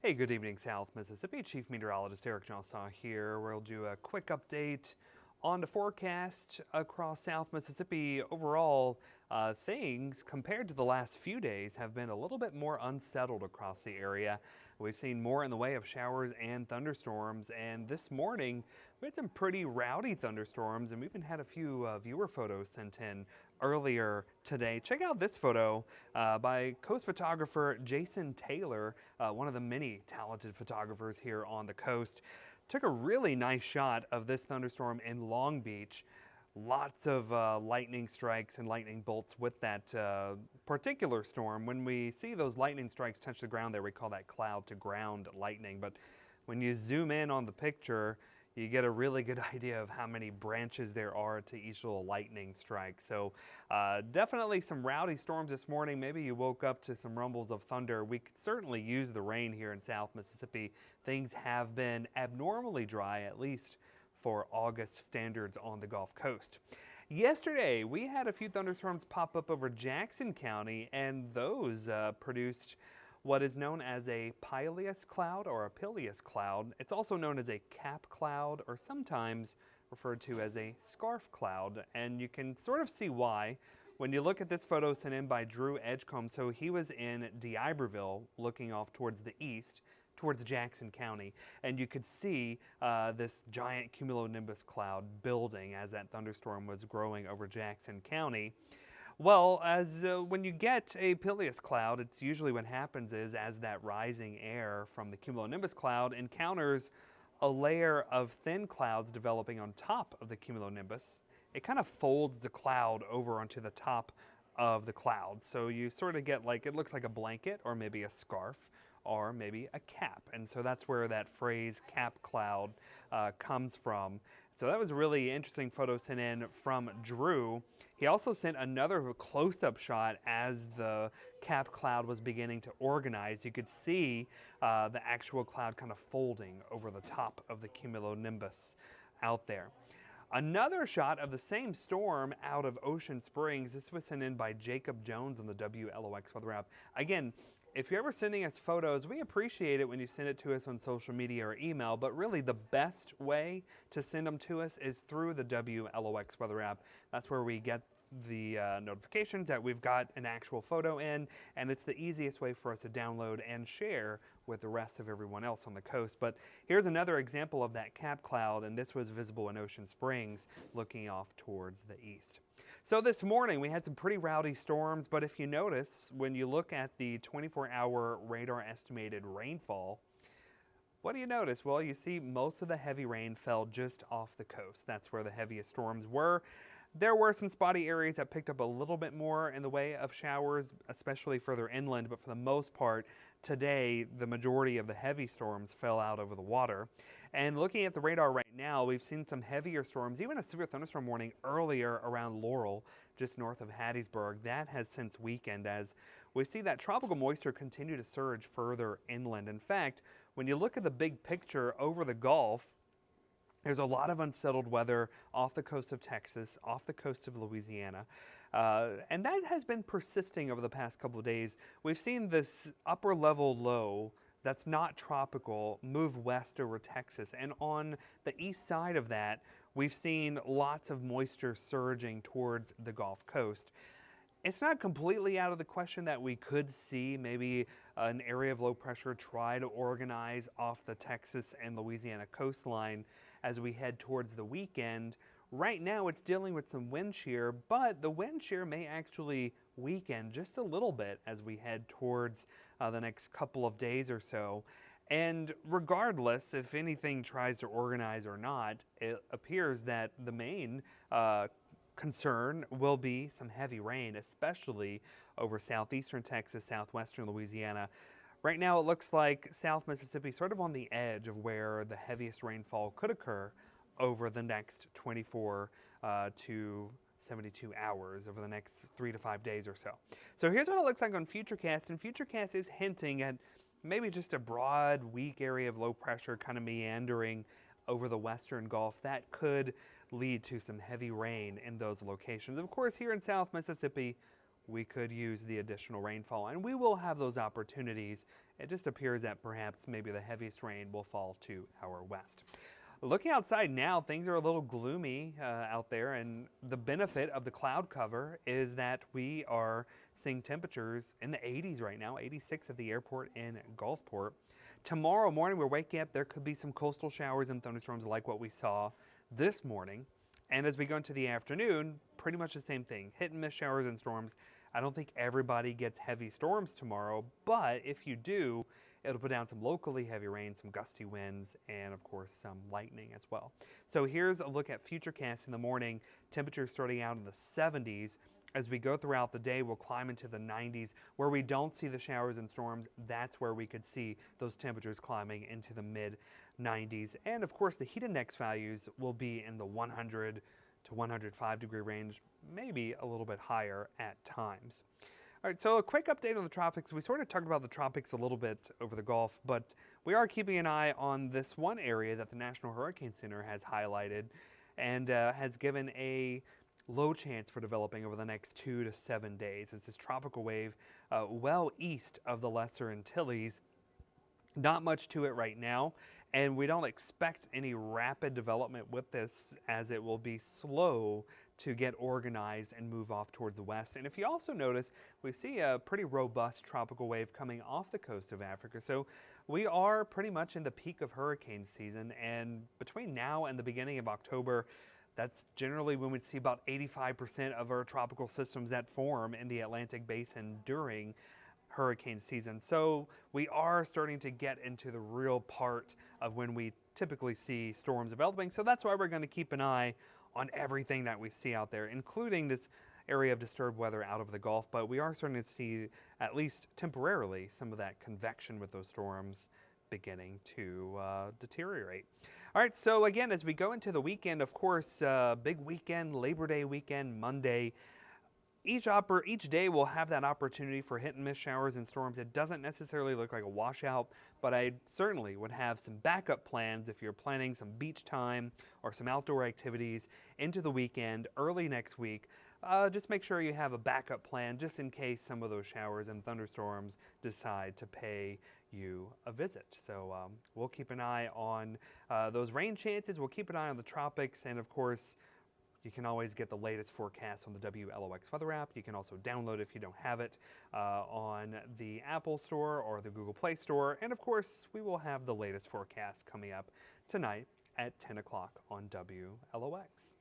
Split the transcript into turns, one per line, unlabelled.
Hey, good evening, South Mississippi. Chief Meteorologist Eric Jeansonne here. We'll do a quick update on the forecast across South Mississippi. Overall, things compared to the last few days have been a little bit more unsettled across the area. We've seen more in the way of showers and thunderstorms, and this morning we had some pretty rowdy thunderstorms, and we even had a few viewer photos sent in earlier today. Check out this photo by coast photographer Jason Taylor, one of the many talented photographers here on the coast. Took a really nice shot of this thunderstorm in Long Beach. Lots of lightning strikes and lightning bolts with that particular storm. When we see those lightning strikes touch the ground there, we call that cloud to ground lightning. But when you zoom in on the picture, you get a really good idea of how many branches there are to each little lightning strike. So definitely some rowdy storms this morning. Maybe you woke up to some rumbles of thunder. We could certainly use the rain here in South Mississippi. Things have been abnormally dry, at least for August standards on the Gulf Coast. Yesterday, we had a few thunderstorms pop up over Jackson County, and those produced what is known as a pileus cloud or a pileus cloud. It's also known as a cap cloud, or sometimes referred to as a scarf cloud, and you can sort of see why when you look at this photo sent in by Drew Edgecombe. So he was in D'Iberville looking off towards the east, towards Jackson County, and you could see this giant cumulonimbus cloud building as that thunderstorm was growing over Jackson County. Well, as when you get a pileus cloud, it's usually what happens is as that rising air from the cumulonimbus cloud encounters a layer of thin clouds developing on top of the cumulonimbus, it kind of folds the cloud over onto the top of the cloud. So you sort of get like, it looks like a blanket or maybe a scarf or maybe a cap. And so that's where that phrase cap cloud comes from. So that was a really interesting photo sent in from Drew. He also sent another close-up shot as the cap cloud was beginning to organize. You could see the actual cloud kind of folding over the top of the cumulonimbus out there. Another shot of the same storm out of Ocean Springs. This was sent in by Jacob Jones on the WLOX weather app. Again, if you're ever sending us photos, we appreciate it when you send it to us on social media or email, but really the best way to send them to us is through the WLOX weather app. That's where we get the notifications that we've got an actual photo in, and it's the easiest way for us to download and share with the rest of everyone else on the coast. But here's another example of that cap cloud, and this was visible in Ocean Springs looking off towards the east. So this morning we had some pretty rowdy storms, but if you notice, when you look at the 24-hour radar estimated rainfall, what do you notice? Well, you see most of the heavy rain fell just off the coast. That's where the heaviest storms were. There were some spotty areas that picked up a little bit more in the way of showers, especially further inland, but for the most part, today, the majority of the heavy storms fell out over the water. And looking at the radar right now, we've seen some heavier storms, even a severe thunderstorm warning earlier around Laurel, just north of Hattiesburg. That has since weakened as we see that tropical moisture continue to surge further inland. In fact, when you look at the big picture over the Gulf, there's a lot of unsettled weather off the coast of Texas, off the coast of Louisiana, and that has been persisting over the past couple of days. We've seen this upper level low that's not tropical move west over Texas, and on the east side of that, we've seen lots of moisture surging towards the Gulf Coast. It's not completely out of the question that we could see maybe an area of low pressure try to organize off the Texas and Louisiana coastline as we head towards the weekend. Right now it's dealing with some wind shear, but the wind shear may actually weaken just a little bit as we head towards the next couple of days or so. And regardless if anything tries to organize or not, it appears that the main concern will be some heavy rain, especially over southeastern Texas, southwestern Louisiana. Right now it looks like South Mississippi sort of on the edge of where the heaviest rainfall could occur over the next 24 to 72 hours, over the next 3 to 5 days or so. So here's what it looks like on Futurecast, and Futurecast is hinting at maybe just a broad, weak area of low pressure kind of meandering over the western Gulf. That could lead to some heavy rain in those locations. Of course, here in South Mississippi, we could use the additional rainfall, and we will have those opportunities. It just appears that perhaps maybe the heaviest rain will fall to our west. Looking outside now, things are a little gloomy out there, and the benefit of the cloud cover is that we are seeing temperatures in the 80s right now, 86 at the airport in Gulfport. Tomorrow morning, we're waking up, there could be some coastal showers and thunderstorms like what we saw this morning. And as we go into the afternoon, pretty much the same thing, hit and miss showers and storms. I don't think everybody gets heavy storms tomorrow, but if you do, it'll put down some locally heavy rain, some gusty winds, and of course some lightning as well. So here's a look at futurecasts in the morning. Temperatures starting out in the 70s. As we go throughout the day, we'll climb into the 90s. Where we don't see the showers and storms, that's where we could see those temperatures climbing into the mid 90s. And of course, the heat index values will be in the 100 to 105 degree range, maybe a little bit higher at times. All right, so a quick update on the tropics. We sort of talked about the tropics a little bit over the Gulf, but we are keeping an eye on this one area that the National Hurricane Center has highlighted and has given a low chance for developing over the next 2 to 7 days. It's this tropical wave well east of the Lesser Antilles. Not much to it right now, and we don't expect any rapid development with this, as it will be slow to get organized and move off towards the west. And if you also notice, we see a pretty robust tropical wave coming off the coast of Africa. So we are pretty much in the peak of hurricane season, and between now and the beginning of October, that's generally when we see about 85% of our tropical systems that form in the Atlantic Basin during hurricane season. So we are starting to get into the real part of when we typically see storms developing. So that's why we're going to keep an eye on everything that we see out there, including this area of disturbed weather out of the Gulf. But we are starting to see, at least temporarily, some of that convection with those storms beginning to deteriorate. All right, so again, as we go into the weekend, of course, big weekend, Labor Day weekend, Monday. Each day will have that opportunity for hit and miss showers and storms. It doesn't necessarily look like a washout, but I certainly would have some backup plans if you're planning some beach time or some outdoor activities into the weekend, early next week. Just make sure you have a backup plan just in case some of those showers and thunderstorms decide to pay you a visit. So we'll keep an eye on those rain chances. We'll keep an eye on the tropics, and of course, you can always get the latest forecast on the WLOX weather app. You can also download, if you don't have it, on the Apple Store or the Google Play Store. And of course, we will have the latest forecast coming up tonight at 10 o'clock on WLOX.